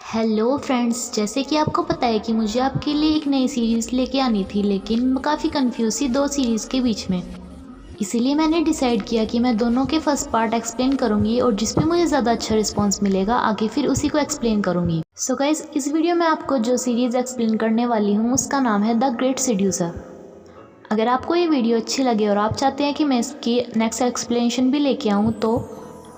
Hello friends, जैसे कि आपको पता है कि मुझे आपके लिए एक नई सीरीज़ लेके आनी थी, लेकिन मैं काफ़ी कंफ्यूज थी दो सीरीज़ के बीच में। इसीलिए मैंने डिसाइड किया कि मैं दोनों के फर्स्ट पार्ट एक्सप्लेन करूंगी और जिस पे मुझे ज़्यादा अच्छा रिस्पांस मिलेगा आगे फिर उसी को एक्सप्लेन करूंगी। सो गाइस, इस वीडियो में आपको जो सीरीज़ एक्सप्लेन करने वाली हूँ उसका नाम है द ग्रेट सेड्यूसर। अगर आपको ये वीडियो अच्छी लगे और आप चाहते हैं कि मैं इसकी नेक्स्ट एक्सप्लेनेशन भी लेके आऊँ तो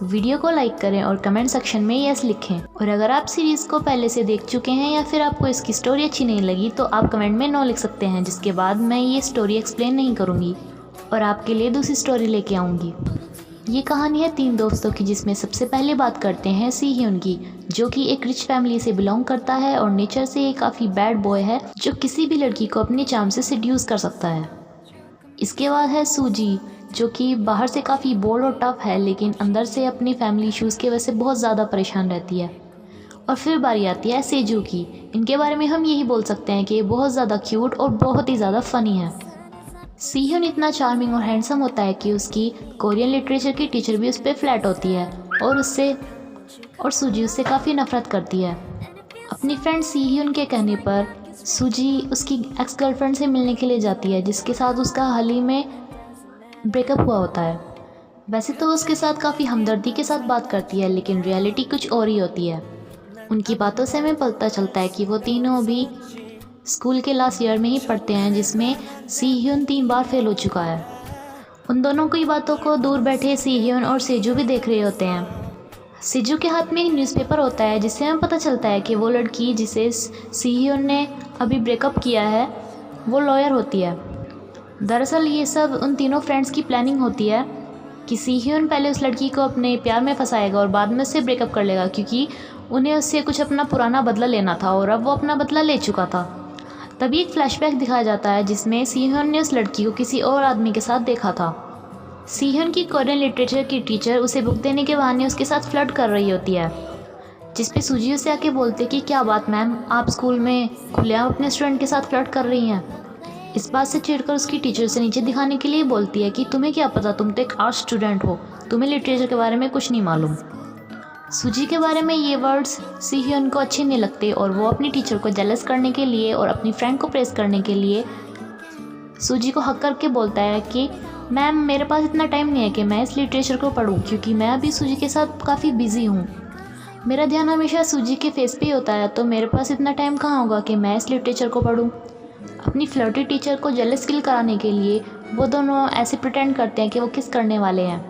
वीडियो को लाइक करें और कमेंट सेक्शन में यस लिखें। और अगर आप सीरीज़ को पहले से देख चुके हैं या फिर आपको इसकी स्टोरी अच्छी नहीं लगी तो आप कमेंट में नो लिख सकते हैं, जिसके बाद मैं ये स्टोरी एक्सप्लेन नहीं करूँगी और आपके लिए दूसरी स्टोरी लेके आऊँगी। ये कहानी है तीन दोस्तों की, जिसमें सबसे पहले बात करते हैं सी ह्यून की, जो कि एक रिच फैमिली से बिलोंग करता है और नेचर से ये काफ़ी बैड बॉय है जो किसी भी लड़की को अपने चार्म से सेड्यूस कर सकता है। इसके बाद है सूजी, जो कि बाहर से काफ़ी बोल्ड और टफ है लेकिन अंदर से अपनी फैमिली इश्यूज़ की वजह से बहुत ज़्यादा परेशान रहती है। और फिर बारी आती है सेजू की। इनके बारे में हम यही बोल सकते हैं कि ये बहुत ज़्यादा क्यूट और बहुत ही ज़्यादा फ़नी है। सीह्यून इतना चार्मिंग और हैंडसम होता है कि उसकी कोरियन लिटरेचर की टीचर भी उस पर फ्लैट होती है और सूजी उससे काफ़ी नफरत करती है। अपनी फ्रेंड सीह्यून के कहने पर सूजी उसकी एक्स गर्लफ्रेंड से मिलने के लिए जाती है, जिसके साथ उसका हाल ही में ब्रेकअप हुआ होता है। वैसे तो उसके साथ काफ़ी हमदर्दी के साथ बात करती है, लेकिन रियलिटी कुछ और ही होती है। उनकी बातों से हमें पता चलता है कि वो तीनों अभी स्कूल के लास्ट ईयर में ही पढ़ते हैं, जिसमें सीह्यून 3 बार फेल हो चुका है। उन दोनों की बातों को दूर बैठे सीह्यून और सेजू भी देख रहे होते हैं। सेजू के हाथ में एक न्यूज़पेपर होता है, जिससे हमें पता चलता है कि वो लड़की जिसे सीह्यून ने अभी ब्रेकअप किया है वो लॉयर होती है। दरअसल ये सब उन तीनों फ्रेंड्स की प्लानिंग होती है कि सीह्यून पहले उस लड़की को अपने प्यार में फंसाएगा और बाद में उससे ब्रेकअप कर लेगा, क्योंकि उन्हें उससे कुछ अपना पुराना बदला लेना था और अब वो अपना बदला ले चुका था। तभी एक फ्लैशबैक दिखाया जाता है जिसमें सीह्यून ने उस लड़की को किसी और आदमी के साथ देखा था। सीह्यून की कोरियन लिटरेचर की टीचर उसे बुक देने के बहाने उसके साथ फ्लर्ट कर रही होती है, जिस पे सूजी उसे आके बोलते कि क्या बात मैम, आप स्कूल में खुलेआम अपने स्टूडेंट के साथ फ्लर्ट कर रही हैं। इस बात से चिढ़कर उसकी टीचर से नीचे दिखाने के लिए बोलती है कि तुम्हें क्या पता, तुम तो एक आर्ट स्टूडेंट हो, तुम्हें लिटरेचर के बारे में कुछ नहीं मालूम। सूजी के बारे में ये वर्ड्स सीह्यून को अच्छे नहीं लगते और वो अपनी टीचर को जेलस करने के लिए और अपनी फ्रेंड को प्रेस करने के लिए सूजी को हक करके बोलता है कि मैम, मेरे पास इतना टाइम नहीं है कि मैं इस लिटरेचर को पढूं, क्योंकि मैं अभी सूजी के साथ काफ़ी बिजी हूँ। मेरा ध्यान हमेशा सूजी के फेस पे ही होता है, तो मेरे पास इतना टाइम कहाँ होगा कि मैं इस लिटरेचर को पढूं। अपनी फ्लर्टी टीचर को जेलस फील कराने के लिए वो दोनों ऐसे प्रिटेंड करते हैं कि वो किस करने वाले हैं।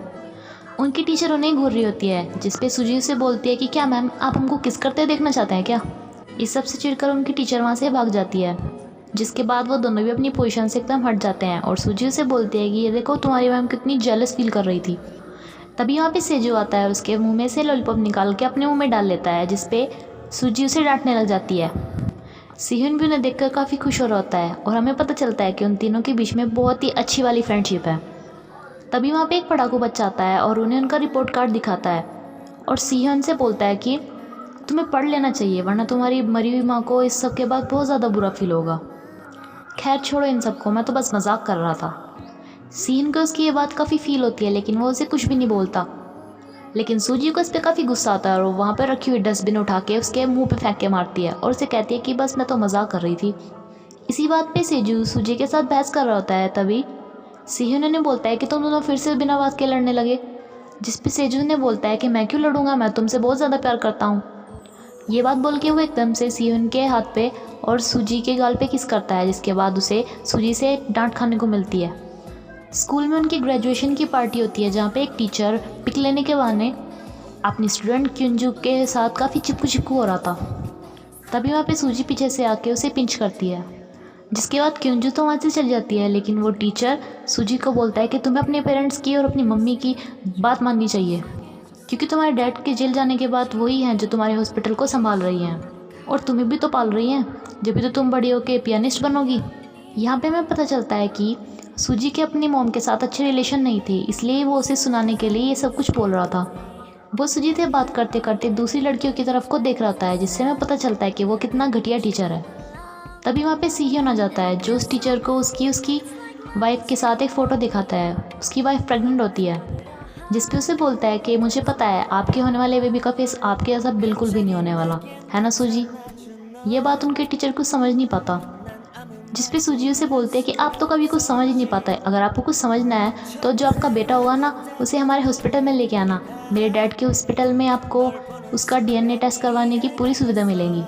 उनकी टीचर उन्हें घूर रही होती है, जिस पे सूजी से बोलती है कि क्या मैम, आप हमको किस करते देखना चाहते हैं क्या। इस सब से चिढ़कर उनकी टीचर वहाँ से भाग जाती है, जिसके बाद वो दोनों भी अपनी पोजीशन से एकदम हट जाते हैं और सूजी से बोलती है कि ये देखो, तुम्हारी मैम कितनी जेलस फील कर रही थी। तभी वहाँ पे सेजू आता है और उसके मुँह में से लॉलीपॉप निकाल के अपने मुँह में डाल लेता है, जिस पे सूजी उसे डांटने लग जाती है। सीह्यून भी उन्हें देखकर काफ़ी खुश हो रहा होता है और हमें पता चलता है कि उन तीनों के बीच में बहुत ही अच्छी वाली फ्रेंडशिप है। तभी वहाँ पे एक पढ़ाकू बच्चा आता है और उन्हें उनका रिपोर्ट कार्ड दिखाता है और सीह्यून से बोलता है कि तुम्हें पढ़ लेना चाहिए, वरना तुम्हारी मरी हुई माँ को इस सब के बाद बहुत ज़्यादा बुरा फील होगा। खैर छोड़ो इन सबको, मैं तो बस मजाक कर रहा था। सीह्यून को उसकी ये बात काफ़ी फील होती है, लेकिन वो उसे कुछ भी नहीं बोलता। लेकिन सूजी को इस पर काफ़ी गुस्सा आता है और वो वहाँ पर रखी हुई डस्टबिन उठा के उसके मुंह पे फेंक के मारती है और उसे कहती है कि बस मैं तो मजाक कर रही थी। इसी बात पे सेजू सूजी के साथ बहस कर रहा होता है। तभी सीह्यून ने बोलता है कि तुम दोनों फिर से बिना बात के लड़ने लगे, जिस पे सेजू ने बोलता है कि मैं क्यों लड़ूंगा, मैं तुमसे बहुत ज़्यादा प्यार करता हूँ। ये बात बोल के वो एकदम से सीह्यून के हाथ पे और सूजी के गाल पे किस करता है, जिसके बाद उसे सूजी से डांट खाने को मिलती है। स्कूल में उनकी ग्रेजुएशन की पार्टी होती है, जहाँ पे एक टीचर पिक लेने के बहाने अपनी स्टूडेंट क्यूंजू के साथ काफ़ी चिपकू चिपकू हो रहा था। तभी वहाँ पे सूजी पीछे से आके उसे पिंच करती है, जिसके बाद क्यूंजू तो वहाँ से चली जाती है। लेकिन वो टीचर सूजी को बोलता है कि तुम्हें अपने पेरेंट्स की और अपनी मम्मी की बात माननी चाहिए, क्योंकि तुम्हारे डैड के जेल जाने के बाद वही हैं जो तुम्हारे हॉस्पिटल को संभाल रही हैं और तुम्हें भी तो पाल रही हैं, जब भी तो तुम बड़ी होके पियानिस्ट बनोगी। यहाँ पे हमें पता चलता है कि सूजी के अपनी मॉम के साथ अच्छे रिलेशन नहीं थे, इसलिए वो उसे सुनाने के लिए ये सब कुछ बोल रहा था। वो सूजी से बात करते करते दूसरी लड़कियों की तरफ को देख रहा होता है, जिससे हमें पता चलता है कि वो कितना घटिया टीचर है। तभी वहाँ पे सीह्यून आ जाता है, जो उस टीचर को उसकी वाइफ के साथ एक फ़ोटो दिखाता है। उसकी वाइफ प्रेग्नेंट होती है। जिस पे उसे बोलता है कि मुझे पता है आपके होने वाले बेबी का फेस आपके जैसा बिल्कुल भी नहीं होने वाला, है ना सूजी। ये बात उनके टीचर को समझ नहीं पाता। जिस पे सूजी उसे बोलते हैं कि आप तो कभी कुछ समझ ही नहीं पाता है, अगर आपको कुछ समझना है तो जो आपका बेटा होगा ना उसे हमारे हॉस्पिटल में लेके आना, मेरे डैड के हॉस्पिटल में आपको उसका DNA टेस्ट करवाने की पूरी सुविधा मिलेगी।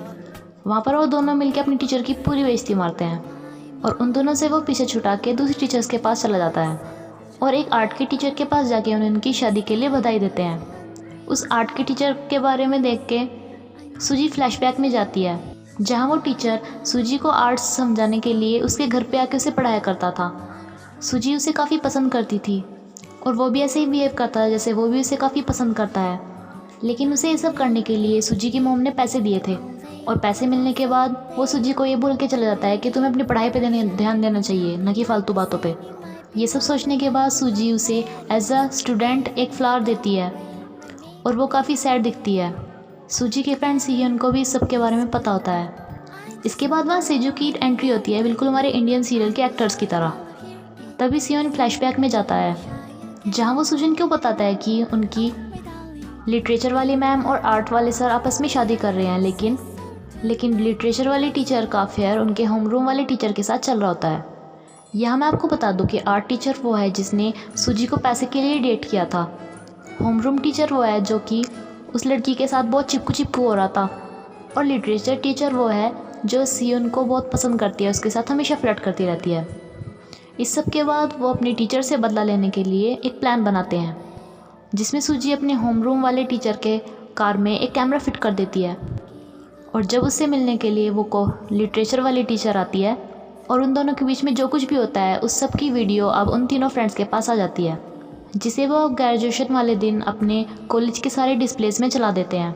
वहाँ पर वो दोनों मिलकर अपनी टीचर की पूरी बेइज्जती मारते हैं और उन दोनों से वो पीछे छुटा के दूसरी टीचर्स के पास चला जाता है और एक आर्ट के टीचर के पास जाके उन्हें उनकी शादी के लिए बधाई देते हैं। उस आर्ट के टीचर के बारे में देख के सूजी फ्लैशबैक में जाती है, जहाँ वो टीचर सूजी को आर्ट्स समझाने के लिए उसके घर पे आके उसे पढ़ाया करता था। सूजी उसे काफ़ी पसंद करती थी और वो भी ऐसे ही बिहेव करता है जैसे वो भी उसे काफ़ी पसंद करता है। लेकिन उसे ये सब करने के लिए सूजी की मॉम ने पैसे दिए थे और पैसे मिलने के बाद वो सूजी को ये बोल के चला जाता है कि तुम्हें अपनी पढ़ाई पे ध्यान देना चाहिए, न कि फालतू बातों पे। ये सब सोचने के बाद सूजी उसे एज अ स्टूडेंट एक फ्लावर देती है और वो काफ़ी सैड दिखती है। सूजी के फ्रेंड सीहियन को भी इस सब के बारे में पता होता है। इसके बाद वहाँ सेजू की एंट्री होती है, बिल्कुल हमारे इंडियन सीरियल के एक्टर्स की तरह। तभी सीहियन फ्लैशबैक में जाता है, जहाँ वो सूजन को बताता है कि उनकी लिटरेचर वाली मैम और आर्ट वाले सर आपस में शादी कर रहे हैं, लेकिन लिटरेचर वाली टीचर का अफेयर उनके होमरूम वाले टीचर के साथ चल रहा होता है। यहाँ मैं आपको बता दूँ कि आर्ट टीचर वो है जिसने सूजी को पैसे के लिए डेट किया था। होमरूम टीचर वो है जो कि उस लड़की के साथ बहुत चिपकू हो रहा था और लिटरेचर टीचर वो है जो सीहियन को बहुत पसंद करती है, उसके साथ हमेशा फ्लर्ट करती रहती है। इस सब के बाद वो अपनी टीचर से बदला लेने के लिए एक प्लान बनाते हैं, जिसमें सूजी अपने होमरूम वाले टीचर के कार में एक कैमरा फिट कर देती है और जब उससे मिलने के लिए वो लिटरेचर वाली टीचर आती है और उन दोनों के बीच में जो कुछ भी होता है उस सब की वीडियो अब उन तीनों फ्रेंड्स के पास आ जाती है, जिसे वो ग्रेजुएशन वाले दिन अपने कॉलेज के सारे डिस्प्लेस में चला देते हैं।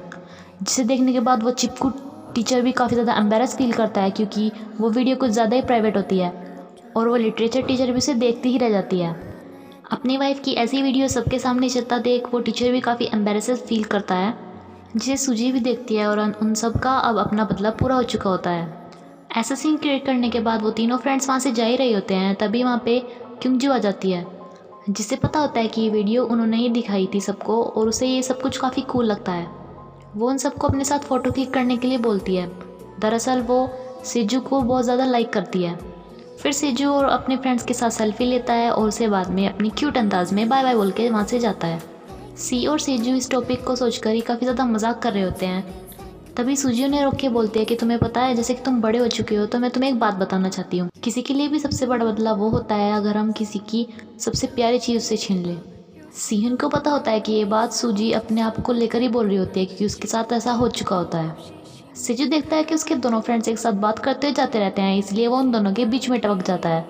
जिसे देखने के बाद वो चिपकू टीचर भी काफ़ी ज़्यादा एम्बेरस फील करता है, क्योंकि वो वीडियो कुछ ज़्यादा ही प्राइवेट होती है और वो लिटरेचर टीचर भी उसे देखती ही रह जाती है। अपनी वाइफ की ऐसी वीडियो सबके सामने चलता देख वो टीचर भी काफ़ी एम्बेरस फील करता है, जिसे सूजी भी देखती है और उन सब का अब अपना बदला पूरा हो चुका होता है। ऐसा सीन क्रिएट करने के बाद वो तीनों फ्रेंड्स वहाँ से जा ही रहे होते हैं, तभी वहाँ पे क्योंजू आ जाती है, जिससे पता होता है कि ये वीडियो उन्होंने ही दिखाई थी सबको और उसे ये सब कुछ काफ़ी कूल लगता है। वो उन सबको अपने साथ फ़ोटो क्लिक करने के लिए बोलती है। दरअसल वो सेजू को बहुत ज़्यादा लाइक करती है। फिर सेजू और अपने फ्रेंड्स के साथ सेल्फी लेता है और उसे बाद में अपनी क्यूट अंदाज में बाय बाय बोल के वहाँ से जाता है। सी और सेजू इस टॉपिक को सोचकर ही काफ़ी ज़्यादा मजाक कर रहे होते हैं। तभी सूजी उन्हें रोक के बोलते हैं कि तुम्हें पता है जैसे कि तुम बड़े हो चुके हो तो मैं तुम्हें एक बात बताना चाहती हूँ। किसी के लिए भी सबसे बड़ा बदला वो होता है अगर हम किसी की सबसे प्यारी चीज़ उससे छीन लें। सीहियन को पता होता है कि ये बात सूजी अपने आप को लेकर ही बोल रही होती है, क्योंकि उसके साथ ऐसा हो चुका होता है। सेजू देखता है कि उसके दोनों फ्रेंड्स एक साथ बात करते जाते रहते हैं, इसलिए वो उन दोनों के बीच में टपक जाता है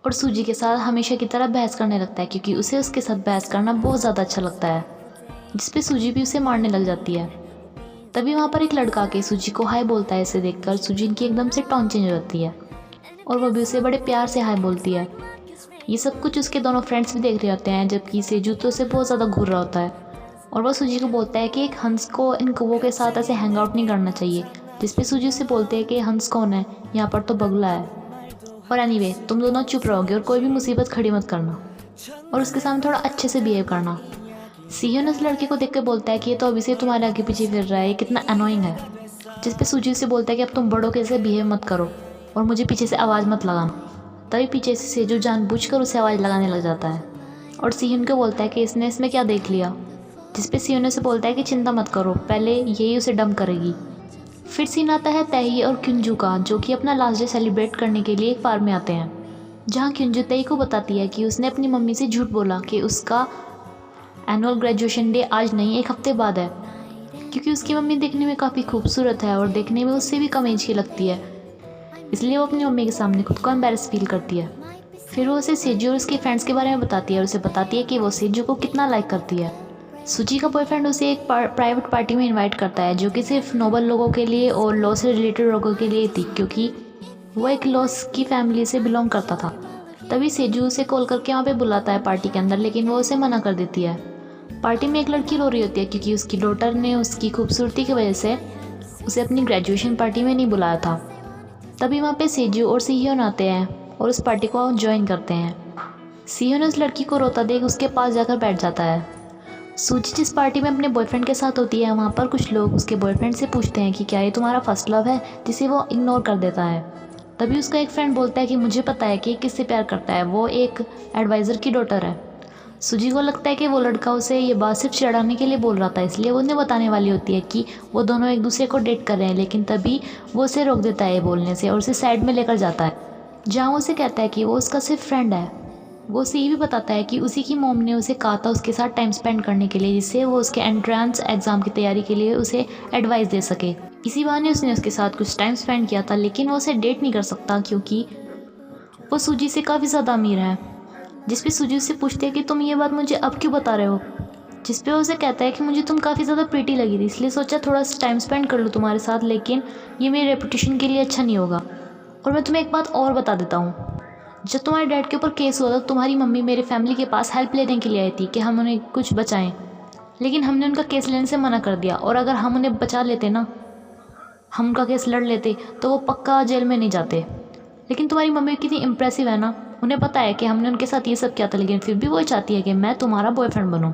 और सूजी के साथ हमेशा की तरह बहस करने लगता है, क्योंकि उसे उसके साथ बहस करना बहुत ज़्यादा अच्छा लगता है, जिसपे सूजी भी उसे मारने लग जाती है। तभी वहाँ पर एक लड़का आके सूजी को हाय बोलता है। इसे देखकर सूजी की एकदम से टोन चेंज हो जाती है और वह भी उसे बड़े प्यार से हाय बोलती है। ये सब कुछ उसके दोनों फ्रेंड्स भी देख रहे होते हैं, जबकि सेजू तो उसे बहुत ज़्यादा घूर रहा होता है और वह सूजी को बोलता है कि एक हंस को इन कौवों के साथ ऐसे हैंग आउट नहीं करना चाहिए, जिसपे सूजी उसे बोलते हैं कि हंस कौन है, यहाँ पर तो बगुला है और एनीवे तुम दोनों चुप रहोगे और कोई भी मुसीबत खड़ी मत करना और उसके सामने थोड़ा अच्छे से बिहेव करना। सीहियन उस लड़के को देख के बोलता है कि ये तो अभी से तुम्हारे आगे पीछे फिर रहा है, ये कितना अनोइंग है, जिसपे सूजी से बोलता है कि अब तुम बड़ों के से बिहेव मत करो और मुझे पीछे से आवाज़ मत लगाना। तभी पीछे से सेजू जानबूझकर उसे आवाज़ लगाने लग जाता है और सीहियन को बोलता है कि इसने इसमें क्या देख लिया, जिसपे सीहियन उसे बोलता है कि चिंता मत करो, पहले यही उसे डंप करेगी। फिर सीन आता है तैही और क्योंजू का, जो कि अपना लास्ट डे सेलिब्रेट करने के लिए एक फार्म में आते हैं, जहाँ क्योंजू तैही को बताती है कि उसने अपनी मम्मी से झूठ बोला कि उसका एनुअल ग्रेजुएशन डे आज नहीं एक हफ्ते बाद है, क्योंकि उसकी मम्मी देखने में काफ़ी खूबसूरत है और देखने में उससे भी कम एज की लगती है, इसलिए वो अपनी मम्मी के सामने खुद को एम्बेरस फील करती है। फिर वो उसे सेजू और उसके फ्रेंड्स के बारे में बताती है और उसे बताती है कि वो सेजू को कितना लाइक करती है। सूजी का बॉयफ्रेंड उसे एक प्राइवेट पार्टी में इन्वाइट करता है, जो कि सिर्फ नोबल लोगों के लिए और लॉ से रिलेटेड लोगों के लिए थी, क्योंकि वो एक लॉस की फैमिली से बिलोंग करता था। तभी सेजू उसे कॉल करके वहाँ पे बुलाता है पार्टी के अंदर, लेकिन वो उसे मना कर देती है। पार्टी में एक लड़की रो रही होती है, क्योंकि उसकी डॉटर ने उसकी खूबसूरती की वजह से उसे अपनी ग्रेजुएशन पार्टी में नहीं बुलाया था। तभी वहाँ पे सेजू और सीहियन आते हैं और उस पार्टी को ज्वाइन करते हैं। सीहोन उस लड़की को रोता देख उसके पास जाकर बैठ जाता है। सूजी जिस पार्टी में अपने बॉयफ्रेंड के साथ होती है, वहाँ पर कुछ लोग उसके बॉयफ्रेंड से पूछते हैं कि क्या ये तुम्हारा फर्स्ट लव है, जिसे वो इग्नोर कर देता है। तभी उसका एक फ्रेंड बोलता है कि मुझे पता है कि किससे प्यार करता है, वो एक एडवाइज़र की डॉटर है। सूजी को लगता है कि वो लड़का उसे ये बात सिर्फ चिढ़ाने के लिए बोल रहा था, इसलिए वो उन्हें बताने वाली होती है कि वो दोनों एक दूसरे को डेट कर रहे हैं, लेकिन तभी वो उसे रोक देता है ये बोलने से और उसे साइड में लेकर जाता है, जहाँ वो उसे कहता है कि वो उसका सिर्फ फ्रेंड है। वो उसे ये भी बताता है कि उसी की मॉम ने उसे कहा था उसके साथ टाइम स्पेंड करने के लिए, जिससे वो उसके एंट्रेंस एग्ज़ाम की तैयारी के लिए उसे एडवाइस दे सके। इसी बहाने उसने उसके साथ कुछ टाइम स्पेंड किया था, लेकिन वो उसे डेट नहीं कर सकता क्योंकि वो सूजी से काफ़ी ज़्यादा अमीर है। जिस पे सूजी उससे पूछती है कि तुम ये बात मुझे अब क्यों बता रहे हो, जिस पे वो उसे कहता है कि मुझे तुम काफ़ी ज़्यादा प्रीटी लगी थी, इसलिए सोचा थोड़ा सा टाइम स्पेंड कर लूँ तुम्हारे साथ, लेकिन ये मेरी रेपुटेशन के लिए अच्छा नहीं होगा। और मैं तुम्हें एक बात और बता देता हूँ, जब तुम्हारे डैड के ऊपर केस हुआ था, तुम्हारी मम्मी मेरे फैमिली के पास हेल्प लेने के लिए आई थी कि हम उन्हें कुछ बचाएं, लेकिन हमने उनका केस लेने से मना कर दिया। और अगर हम उन्हें बचा लेते ना, हम उनका केस लड़ लेते, तो वो पक्का जेल में नहीं जाते। लेकिन तुम्हारी मम्मी कितनी इम्प्रेसिव है ना, उन्हें पता है कि हमने उनके साथ ये सब किया था, लेकिन फिर भी वो चाहती है कि मैं तुम्हारा बॉयफ्रेंड बनूँ।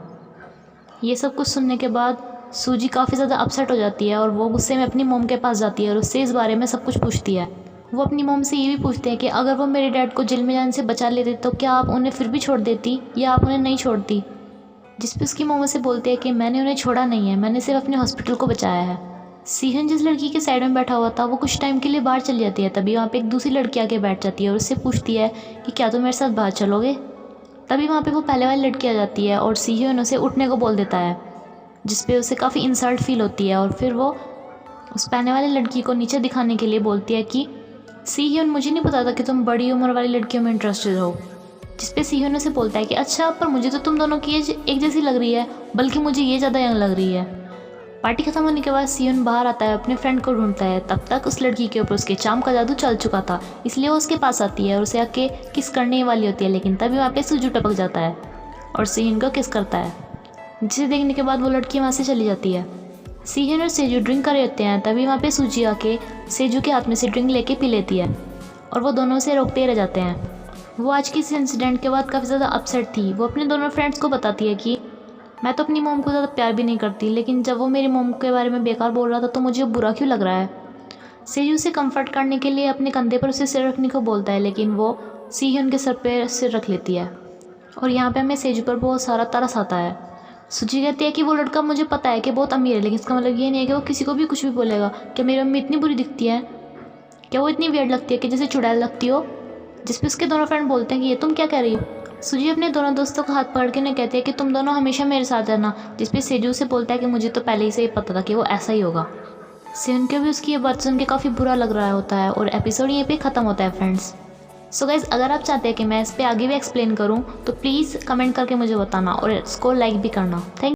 ये सब कुछ सुनने के बाद सूजी काफ़ी ज़्यादा अपसेट हो जाती है और वो गुस्से में अपनी मोम के पास जाती है और उससे इस बारे में सब कुछ पूछती है। वो अपनी मोम से ये भी पूछते हैं कि अगर वो मेरे डैड को जेल में जाने से बचा लेते तो क्या आप उन्हें फिर भी छोड़ देती या आप उन्हें नहीं छोड़ती। जिस पे उसकी मोम से बोलते हैं कि मैंने उन्हें छोड़ा नहीं है, मैंने सिर्फ अपने हॉस्पिटल को बचाया है। सीहन जिस लड़की के साइड में बैठा हुआ था वो कुछ टाइम के लिए बाहर चली जाती है। तभी वहाँ पे एक दूसरी लड़की आके बैठ जाती है और उससे पूछती है कि क्या तुम मेरे साथ बाहर चलोगे। तभी वहाँ पे वो पहले वाली लड़की आ जाती है और सीहन उसे उठने को बोल देता है, जिस पे उसे काफ़ी इंसल्ट फील होती है। और फिर वो उस पहले वाली लड़की को नीचे दिखाने के लिए बोलती है कि सीहन, मुझे नहीं पता था कि तुम बड़ी उम्र वाली लड़कियों में इंटरेस्टेड हो। जिस पे सीहन उसे बोलता है कि अच्छा, पर मुझे तो तुम दोनों की एज एक जैसी लग रही है, बल्कि मुझे ये ज़्यादा यंग लग रही है। पार्टी खत्म होने के बाद सीहन बाहर आता है, अपने फ्रेंड को ढूंढता है। तब तक उस लड़की के ऊपर उसके चार्म का जादू चल चुका था, इसलिए वो उसके पास आती है और उसे आके किस करने वाली होती है, लेकिन तभी वहाँ पे सूजू टपक जाता है और सीहन को किस करता है, जिसे देखने के बाद वो लड़की वहाँ से चली जाती है। सीहन और सेजू ड्रिंक कर रहे होते हैं, तभी वहाँ पे सूजी आके सेजू के हाथ में से ड्रिंक लेके पी लेती है और वो दोनों से रोकते रह जाते हैं। वो आज के इस इंसिडेंट के बाद काफ़ी ज़्यादा अपसेट थी। वो अपने दोनों फ्रेंड्स को बताती है कि मैं तो अपनी मोम को ज़्यादा प्यार भी नहीं करती, लेकिन जब वो मेरी मोम के बारे में बेकार बोल रहा था तो मुझे बुरा क्यों लग रहा है। सेजू उसे कंफर्ट करने के लिए अपने कंधे पर उसे सिर रखने को बोलता है, लेकिन वो सीहन के सर पर सिर रख लेती है और यहाँ पर हमें सेजू पर बहुत सारा तरस आता है। सूजी कहती है कि वो लड़का मुझे पता है कि बहुत अमीर है, लेकिन इसका मतलब ये नहीं है कि वो किसी को भी कुछ भी बोलेगा। क्या मेरी मम्मी इतनी बुरी दिखती है, क्या वो इतनी वियर्ड लगती है कि जैसे चुड़ैल लगती हो। जिस पे उसके दोनों फ्रेंड बोलते हैं कि ये तुम क्या कह रही हो। सूजी अपने दोनों दोस्तों का हाथ पकड़ के उन्हें कहती है कि तुम दोनों हमेशा मेरे साथ रहना। जिस पे सेजू से बोलता है कि मुझे तो पहले ही से ही पता था कि वो ऐसा ही होगा। सेन के भी उसकी ये बात सुन के काफ़ी बुरा लग रहा होता है और एपिसोड यहीं पे ख़त्म होता है फ्रेंड्स। सो गाइज़, अगर आप चाहते हैं कि मैं इस पर आगे भी एक्सप्लेन करूँ तो प्लीज़ कमेंट करके मुझे बताना और इसको लाइक भी करना। थैंक